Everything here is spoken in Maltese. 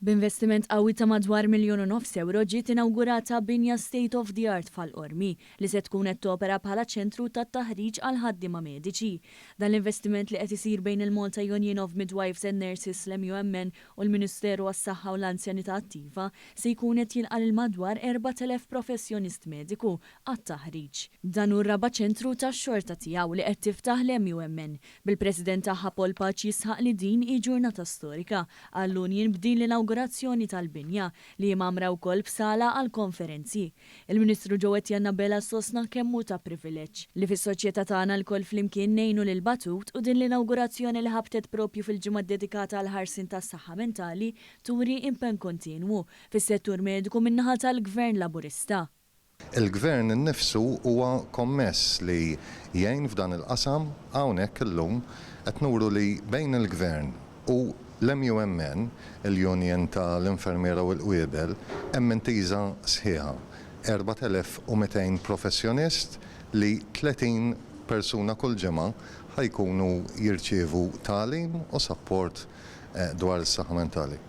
B'investiment qawwi ta' madwar €1,500,000 ġiet inawgurata binja state of the art fal-Qormi li se tkun qed topera bħala ċentru tat-taħriġ għal ħaddiema mediċi. Dan l-investiment li qed isir bejn il-Malta Union of Midwives and Nurses l-MUMN u l-Ministeru għas-Saħħa u l-Anzjanità Attiva se jkun qed jilqa' lil madwar 4,000 professjonist mediku għat-taħriġ. Dan hu r-raba' ċentru tax-xorta tiegħu li qed tiftaħ l-MUMN. Bil-President tagħha Paul Paċ jisħaq li din hi ġurnata storika għall-Unjon b'din l-inaugurazzjoni tal-binja li jimamra wkoll b'sala għall-konferenzi. Il-Ministru ġewwa Annabella sostna kemm hu ta' privileġġ li fis-soċjetà tagħna lkoll flimkien ngħinu lil Batut u din l-inaugurazzjoni li ħabtet propju fil-ġimgħa dedikata għal ħarsin tas-saħħa mentali turi impenn kontinwu fis-settur mediku min-naħa tal-Gvern Laburista. Il-Gvern innifsu huwa kommess li jgħin f'dan il-qasam hawnhekk illum qed nuru li bejn il-Gvern u l-MUMN, il-Union tal-Infermiera u l-Qwiebel, hemm intiża sħiħa 4,200 professjonist li 30 persuna kull ġimgħa ħajkunu jirċievu tagħlim u support dwar is-saħħa mentali.